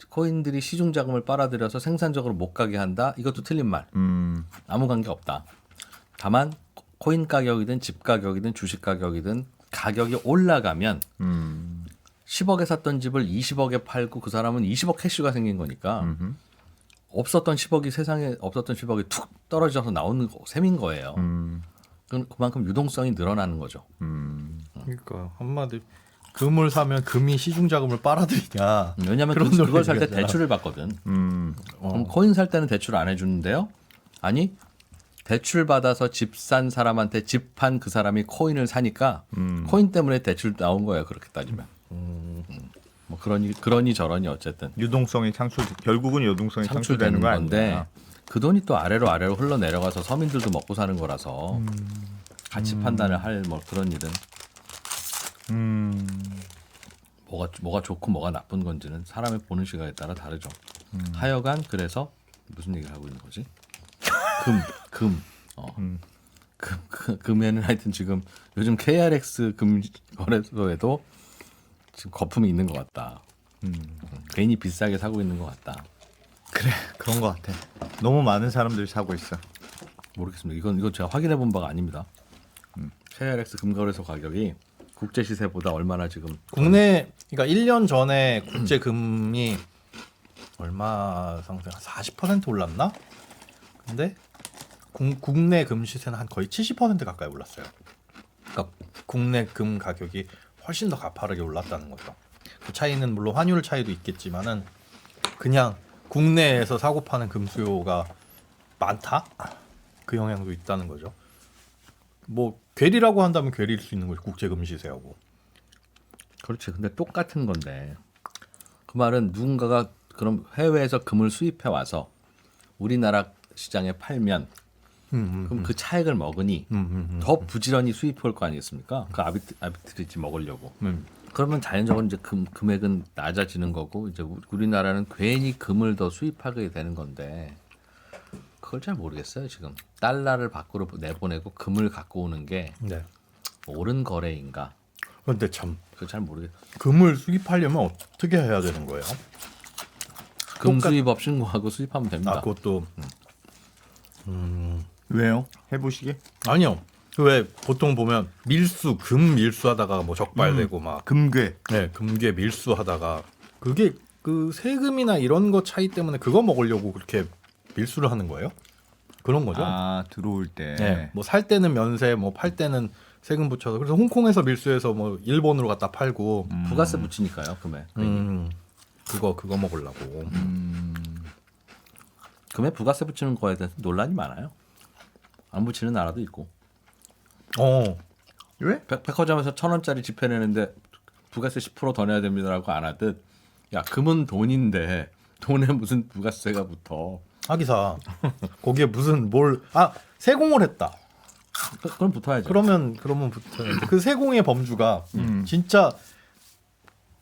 코인들이 시중 자금을 빨아들여서 생산적으로 못 가게 한다. 이것도 틀린 말. 아무 관계 없다. 다만 코인 가격이든 집 가격이든 주식 가격이든 가격이 올라가면 10억에 샀던 집을 20억에 팔고 그 사람은 20억 캐시가 생긴 거니까 없었던 10억이 세상에 없었던 10억이 툭 떨어져서 나오는 셈인 거예요. 그만큼 유동성이 늘어나는 거죠. 그러니까 한마디 금을 사면 금이 시중 자금을 빨아들이냐. 왜냐하면 그걸 살 때 대출을 받거든. 그럼 코인 살 때는 대출 안 해주는데요? 아니 대출 받아서 집 산 사람한테 집 판 그 사람이 코인을 사니까 코인 때문에 대출 나온 거예요. 그렇게 따지면. 뭐 그러니 저러니 어쨌든 유동성이 결국은 유동성이 창출되는 거 건데 아니야? 그 돈이 또 아래로 흘러 내려가서 서민들도 먹고 사는 거라서 가치 판단을 할 뭐 그런 일은 뭐가 좋고 뭐가 나쁜 건지는 사람의 보는 시각에 따라 다르죠. 하여간 그래서 무슨 얘기를 하고 있는 거지? 금에는 하여튼 지금 요즘 KRX 금 거래소에도 지금 거품이 있는 것 같다. 괜히 비싸게 사고 있는 것 같다. 그래 그런 것 같아. 너무 많은 사람들이 사고 있어. 모르겠습니다. 이건 제가 확인해 본 바가 아닙니다. KRX 금거래소 가격이 국제 시세보다 얼마나 지금 국내 그러니까 1년 전에 국제 금이 얼마 상승 40% 올랐나? 근데 국내 금 시세는 한 거의 70% 가까이 올랐어요. 그러니까 국내 금 가격이 훨씬 더 가파르게 올랐다는 거죠. 그 차이는 물론 환율 차이도 있겠지만은 그냥 국내에서 사고 파는 금 수요가 많다? 그 영향도 있다는 거죠. 뭐 괴리라고 한다면 괴리일 수 있는 거죠. 국제 금 시세하고. 그렇지. 근데 똑같은 건데 그 말은 누군가가 그럼 해외에서 금을 수입해 와서 우리나라 시장에 팔면 그럼 그 차익을 먹으니 더 부지런히 수입해 올 거 아니겠습니까? 그 아비트리지 먹으려고. 그러면 자연적으로 이제 금액은 낮아지는 거고 이제 우리나라는 괜히 금을 더 수입하게 되는 건데 그걸 잘 모르겠어요. 지금 달러를 밖으로 내보내고 금을 갖고 오는 게 네. 옳은 거래인가? 그런데 참 그걸 잘 모르겠어요. 금을 수입하려면 어떻게 해야 되는 거예요? 금 수입업 신고하고 수입하면 됩니다. 아 그것도 왜요? 해보시게? 아니요. 왜 보통 보면 밀수 금 밀수하다가 뭐 적발되고 막 금괴. 네, 금괴 밀수하다가 그게 그 세금이나 이런 거 차이 때문에 그거 먹으려고 그렇게 밀수를 하는 거예요? 그런 거죠? 아 들어올 때. 네. 뭐 살 때는 면세, 뭐 팔 때는 세금 붙여서 그래서 홍콩에서 밀수해서 뭐 일본으로 갖다 팔고 부가세 붙이니까요, 금액. 그거 먹으려고. 금액 부가세 붙이는 거에 대해서 논란이 많아요. 안 붙이는 나라도 있고. 왜? 백화점에서 1,000원짜리 지폐 내는데 부가세 10%더 내야 됩니다라고 안 하듯 야 금은 돈인데 돈에 무슨 부가세가 붙어. 하기사 거기에 무슨 세공을 했다. 그럼 붙어야죠. 그러면 붙어야지. 그 세공의 범주가 진짜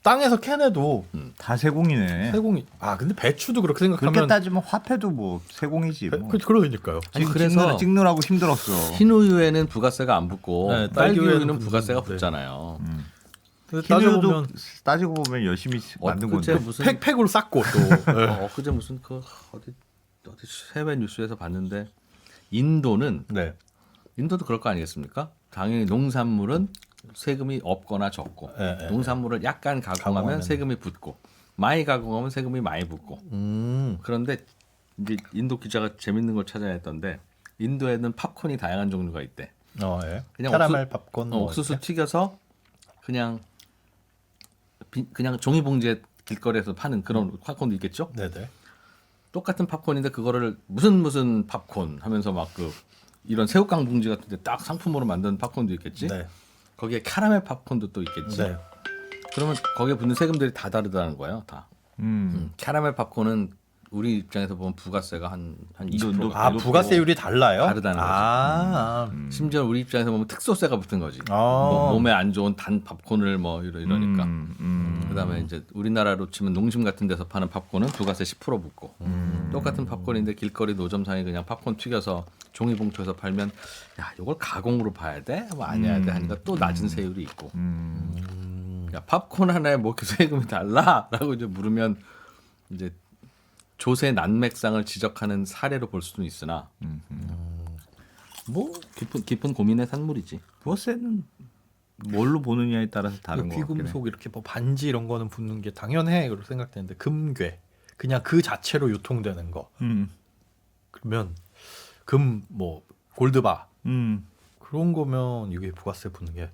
땅에서 캐내도 다 세공이네. 세공이. 근데 배추도 그렇게 생각하면 그렇게 따지면 화폐도 뭐 세공이지. 뭐. 그러니까요. 아니, 그래서 찍느라고 힘들었어. 흰 우유에는 부가세가 안 붙고 네, 딸기 우유는 딸기우유는 부가세가 네. 붙잖아요. 흰우유도 따지고 보면 열심히 만든 엊그제 건데. 무슨 팩으로 쌌고 또. 엊그제 무슨 그 어디 해외 뉴스에서 봤는데 인도는 네. 인도도 그럴 거 아니겠습니까? 당연히 농산물은 세금이 없거나 적고 네. 농산물을 약간 가공하면 세금이 붙고 많이 가공하면 세금이 많이 붙고 그런데 이제 인도 기자가 재밌는 걸 찾아냈던데 인도에는 팝콘이 다양한 종류가 있대. 예. 그냥 캐러멜 팝콘 뭐 옥수수 이렇게? 튀겨서 그냥 종이봉지에 길거리에서 파는 그런 팝콘도 있겠죠? 네네. 똑같은 팝콘인데 그거를 무슨 팝콘 하면서 막 그 이런 새우깡 봉지 같은데 딱 상품으로 만든 팝콘도 있겠지. 네. 거기에 카라멜 팝콘도 또 있겠지. 네. 그러면 거기에 붙는 세금들이 다 다르다는 거예요. 다. 카라멜 팝콘은 우리 입장에서 보면 부가세가 한 20%가 부가세율이 달라요? 다르다는 거지. 심지어 우리 입장에서 보면 특소세가 붙은 거지. 뭐 몸에 안 좋은 단 팝콘을 뭐 이러니까. 그다음에 이제 우리나라로 치면 농심 같은 데서 파는 팝콘은 부가세 10% 붙고 똑같은 팝콘인데 길거리 노점상에 그냥 팝콘 튀겨서 종이봉투에서 팔면 야 이걸 가공으로 봐야 돼? 뭐 아니야 돼 하니까 또 낮은 세율이 있고. 야 팝콘 하나에 뭐 이렇게 세금이 달라?라고 이제 물으면 이제 조세 난맥상을 지적하는 사례로 볼 수는 있으나 뭐 깊은 고민의 산물이지. 부가세는 뭘로 보느냐에 따라서 다른 거 같긴 해. 귀금속 이렇게 뭐 반지 이런 거는 붙는 게 당연해 그렇게 생각되는데 금괴 그냥 그 자체로 유통되는 거 그러면 금 뭐 골드바 그런 거면 이게 부가세 붙는 게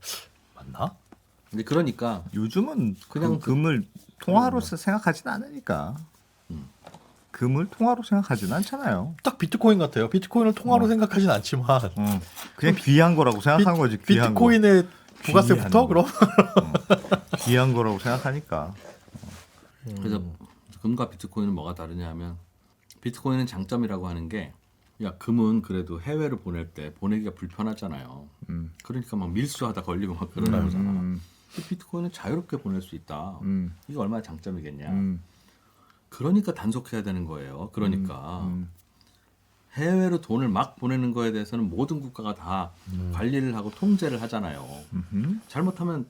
맞나? 근데 그러니까 요즘은 그냥 그냥 금을 통화로 생각하진 않으니까. 금을 통화로 생각하진 않잖아요. 딱 비트코인 같아요. 비트코인을 통화로 생각하진 않지만 그냥 귀한 거라고 생각하는 거지. 귀한 거. 비트코인에 부가세 붙어 그럼? 귀한 거라고 생각하니까. 그래서 금과 비트코인은 뭐가 다르냐 하면 비트코인은 장점이라고 하는 게 야 금은 그래도 해외로 보낼 때 보내기가 불편하잖아요. 그러니까 막 밀수하다 걸리고 막 그러는 거잖아. 근데 비트코인은 자유롭게 보낼 수 있다. 이게 얼마나 장점이겠냐. 그러니까 단속해야 되는 거예요. 그러니까 해외로 돈을 막 보내는 거에 대해서는 모든 국가가 다 관리를 하고 통제를 하잖아요. 잘못하면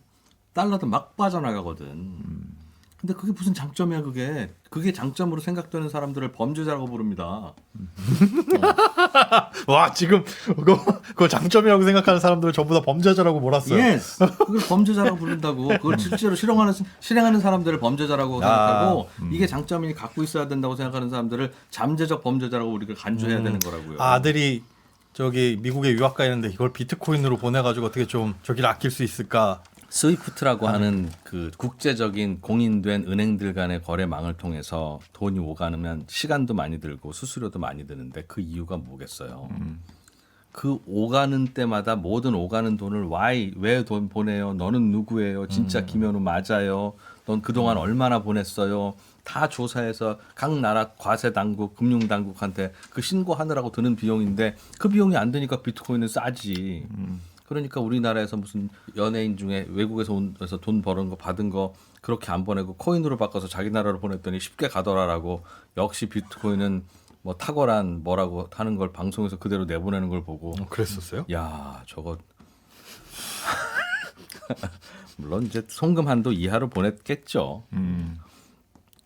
달러도 막 빠져나가거든. 근데 그게 무슨 장점이야 그게. 그게 장점으로 생각되는 사람들을 범죄자라고 부릅니다. 와 지금 그거 장점이라고 생각하는 사람들 전부 다 범죄자라고 몰았어요. 예스. 그걸 범죄자라고 부른다고. 그걸 실제로 실행하는 사람들을 범죄자라고 생각하고 이게 장점이 갖고 있어야 된다고 생각하는 사람들을 잠재적 범죄자라고 우리가 간주해야 되는 거라고요. 아들이 저기 미국에 유학 가 있는데 이걸 비트코인으로 보내가지고 어떻게 좀 저기를 아낄 수 있을까? 스위프트라고 하는 그 국제적인 공인된 은행들 간의 거래망을 통해서 돈이 오가면 시간도 많이 들고 수수료도 많이 드는데 그 이유가 뭐겠어요? 그 오가는 때마다 모든 오가는 돈을 왜 돈 보내요? 너는 누구예요? 진짜 김현우 맞아요? 넌 그동안 얼마나 보냈어요? 다 조사해서 각 나라 과세 당국, 금융 당국한테 그 신고하느라고 드는 비용인데 그 비용이 안 드니까 비트코인은 싸지. 그러니까 우리나라에서 무슨 연예인 중에 외국에서 온에서 돈 버는 거 받은 거 그렇게 안 보내고 코인으로 바꿔서 자기 나라로 보냈더니 쉽게 가더라라고 역시 비트코인은 뭐 탁월한 뭐라고 하는 걸 방송에서 그대로 내보내는 걸 보고 그랬었어요? 야 저거 물론 이제 송금 한도 이하로 보냈겠죠.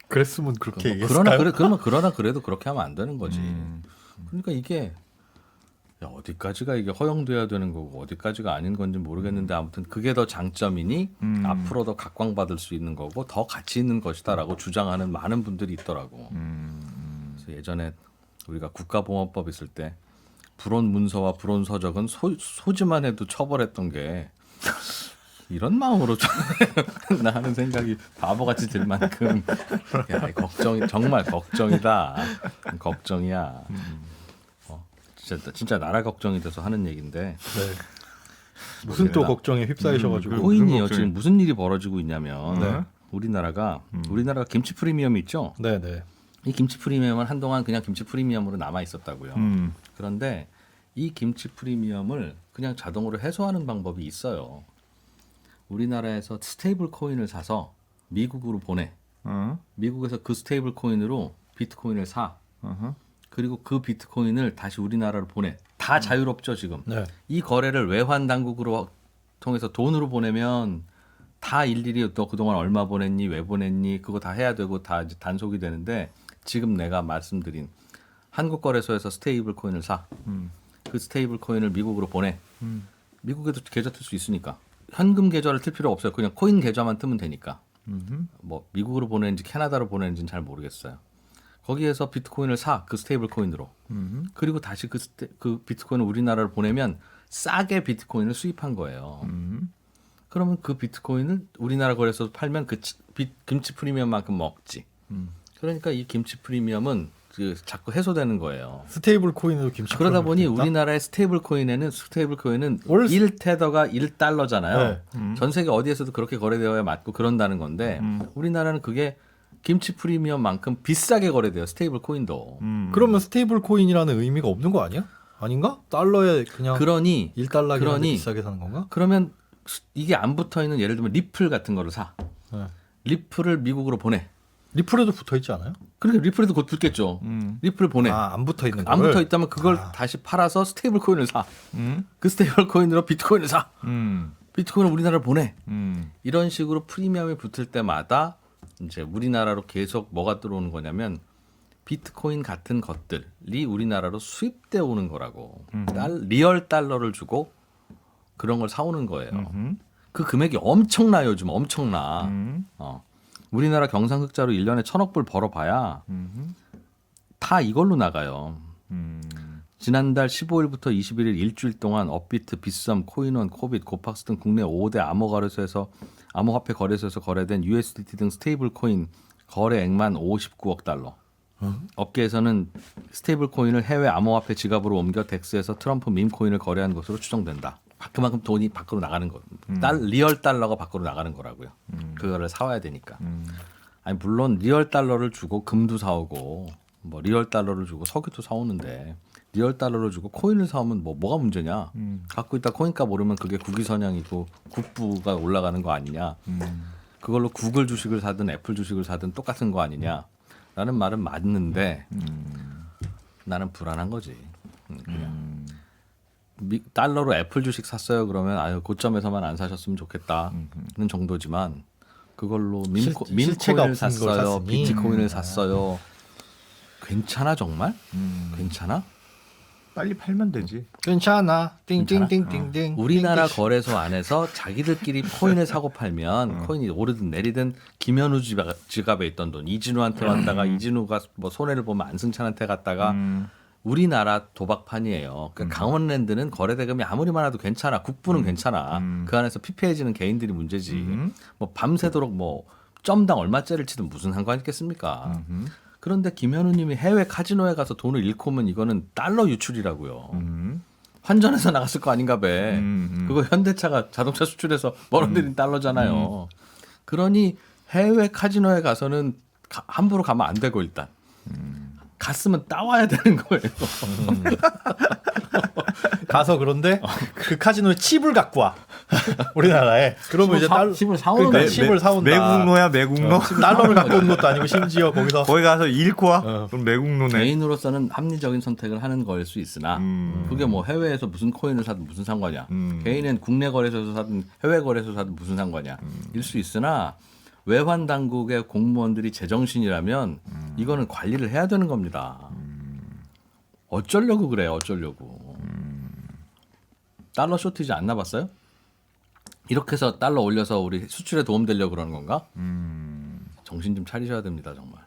그랬으면 그렇게 얘기했을까요? 그러나 그래도 그렇게 하면 안 되는 거지. 그러니까 이게 어디까지가 이게 허용돼야 되는 거고 어디까지가 아닌 건지 모르겠는데 아무튼 그게 더 장점이니 앞으로 더 각광받을 수 있는 거고 더 가치 있는 것이다라고 주장하는 많은 분들이 있더라고. 그래서 예전에 우리가 국가보안법 있을 때 불온 문서와 불온 서적은 소지만 해도 처벌했던 게 이런 마음으로 나 하는 생각이 바보같이 들 만큼 야, 걱정이 정말 걱정이다. 걱정이야. 진짜 나라 걱정이 돼서 하는 얘기인데 네. 무슨 또 걱정에 휩싸이셔가지고 코인이요. 걱정이- 지금 무슨 일이 벌어지고 있냐면 네. 우리나라가 김치 프리미엄이 있죠. 네네. 이 김치 프리미엄은 한동안 그냥 김치 프리미엄으로 남아 있었다고요. 그런데 이 김치 프리미엄을 그냥 자동으로 해소하는 방법이 있어요. 우리나라에서 스테이블 코인을 사서 미국으로 보내. 미국에서 그 스테이블 코인으로 비트코인을 사. 그리고 그 비트코인을 다시 우리나라로 보내. 다 자유롭죠 지금. 네. 이 거래를 외환 당국으로 통해서 돈으로 보내면 다 일일이 너 그동안 얼마 보냈니, 왜 보냈니, 그거 다 해야 되고 다 이제 단속이 되는데 지금 내가 말씀드린 한국거래소에서 스테이블 코인을 사. 그 스테이블 코인을 미국으로 보내. 미국에도 계좌 틀 수 있으니까. 현금 계좌를 틀 필요 없어요. 그냥 코인 계좌만 틀면 되니까. 뭐 미국으로 보내는지 캐나다로 보내는지는 잘 모르겠어요. 거기에서 비트코인을 사. 그 스테이블 코인으로. 그리고 다시 그 비트코인을 우리나라로 보내면 싸게 비트코인을 수입한 거예요. 그러면 그 비트코인을 우리나라 거래소에서 팔면 그 김치 프리미엄만큼 먹지. 그러니까 이 김치 프리미엄은 자꾸 해소되는 거예요. 스테이블 코인으로 김치. 그러다 보니 있다? 우리나라의 스테이블 코인은 월- 1테더가 1달러잖아요. 네. 전 세계 어디에서도 그렇게 거래되어야 맞고 그런다는 건데 우리나라는 그게 김치 프리미엄만큼 비싸게 거래돼요. 스테이블 코인도. 그러면 스테이블 코인이라는 의미가 없는 거 아니야? 아닌가? 달러에 그냥 그러니 1달러긴 한데 그러니 비싸게 사는 건가? 그러면 이게 안 붙어 있는 예를 들면 리플 같은 거를 사. 네. 리플을 미국으로 보내. 리플에도 붙어 있지 않아요? 그러니까 리플에도 곧 붙겠죠. 리플을 보내. 안 붙어 있는 안 거를? 붙어 있다면 그걸 다시 팔아서 스테이블 코인을 사. 그 스테이블 코인으로 비트코인을 사. 비트코인을 우리나라로 보내. 이런 식으로 프리미엄이 붙을 때마다 이제 우리나라로 계속 뭐가 들어오는 거냐면 비트코인 같은 것들이 우리나라로 수입돼 오는 거라고. 리얼 달러를 주고 그런 걸 사오는 거예요. 그 금액이 엄청나요. 요즘 엄청나. 우리나라 경상흑자로 1년에 1,000억 불 벌어봐야 다 이걸로 나가요. 지난달 15일부터 21일 일주일 동안 업비트, 빗썸, 코인원, 코빗, 고팍스 등 국내 5대 암호화폐 거래소에서 거래된 USDT 등 스테이블 코인 거래액만 59억 달러. 업계에서는 스테이블 코인을 해외 암호화폐 지갑으로 옮겨 덱스에서 트럼프 밈 코인을 거래한 것으로 추정된다. 그만큼 돈이 밖으로 나가는 거. 리얼 달러가 밖으로 나가는 거라고요. 그거를 사와야 되니까. 아니 물론 리얼 달러를 주고 금도 사오고 뭐 리얼 달러를 주고 석유도 사오는데 리얼 달러를 주고 코인을 사오면 뭐가 문제냐? 갖고 있다 코인값 오르면 그게 국위선양이고 국부가 올라가는 거 아니냐? 그걸로 구글 주식을 사든 애플 주식을 사든 똑같은 거 아니냐? 라는 말은 맞는데 나는 불안한 거지. 그냥 달러로 애플 주식 샀어요. 그러면 아유 고점에서만 안 사셨으면 좋겠다는 정도지만 그걸로 실체가 밈코인을 없는 걸 샀어요. 샀으니. 비트코인을 샀어요. 괜찮아 정말? 괜찮아? 빨리 팔면 되지. 괜찮아. 띵띵띵띵띵. 우리나라 거래소 안에서 자기들끼리 코인을 사고 팔면 코인이 오르든 내리든 김현우 지갑에 있던 돈 이진우한테 왔다가 이진우가 뭐 손해를 보면 안승찬한테 갔다가 우리나라 도박판이에요. 그러니까 강원랜드는 거래 대금이 아무리 많아도 괜찮아. 국부는 괜찮아. 그 안에서 피폐해지는 개인들이 문제지. 뭐 밤새도록 뭐 점당 얼마짜리를 치든 무슨 상관 있겠습니까? 그런데 김현우님이 해외 카지노에 가서 돈을 잃고 오면 이거는 달러 유출이라고요. 환전해서 나갔을 거 아닌가 봐. 그거 현대차가 자동차 수출해서 벌어들인 달러잖아요. 그러니 해외 카지노에 가서는 함부로 가면 안 되고 일단. 갔으면 따와야 되는 거예요. 가서 그런데 그 카지노에 칩을 갖고 와. 우리나라에. 그러면 이제 칩을 사오는 그러니까 거지. 칩을 사온다. 매국노야 매국노. 달러를 갖고 온 것도 아니고 심지어 거기서 거기 가서 잃고 와. 그럼 매국노네. 개인으로서는 합리적인 선택을 하는 거일 수 있으나 그게 뭐 해외에서 무슨 코인을 사든 무슨 상관이야. 개인은 국내 거래소에서 사든 해외 거래소에서 사든 무슨 상관이야. 일 수 있으나 외환 당국의 공무원들이 제정신이라면 이거는 관리를 해야 되는 겁니다. 어쩌려고 그래요. 어쩌려고. 달러 쇼티지 안 나봤어요? 이렇게 해서 달러 올려서 우리 수출에 도움되려고 그러는 건가? 정신 좀 차리셔야 됩니다 정말.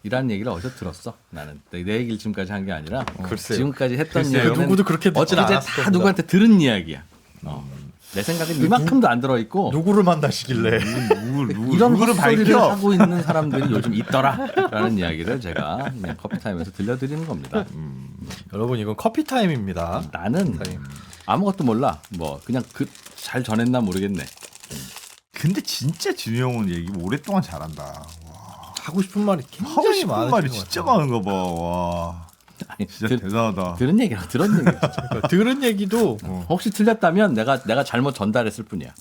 이란 얘기를 어디서 들었어? 나는 내 얘기를 지금까지 한 게 아니라 글쎄요. 지금까지 했던 글쎄요. 얘기는 누구도 그렇게 듣진 어떻게 않았을 다 겁니다. 누구한테 들은 이야기야. 내 생각엔 이만큼도 안 들어있고 누구를 만나시길래? 이런 누구를 헛소리를 밝혀? 하고 있는 사람들이 요즘 있더라라는 이야기를 제가 그냥 커피타임에서 들려드리는 겁니다. 여러분 이건 커피 타임입니다. 나는 아무것도 몰라. 뭐 그냥 잘 전했나 모르겠네. 근데 진짜 진우 형은 얘기 오랫동안 잘한다. 하고 싶은 말이 하고 굉장히 싶은 많으신 말이 것 진짜 같아요. 많은가 봐. 와. 아니, 진짜 대단하다. 들은 얘기랑 들은 얘기. 그러니까 들은 얘기도 혹시 틀렸다면 내가 잘못 전달했을 뿐이야.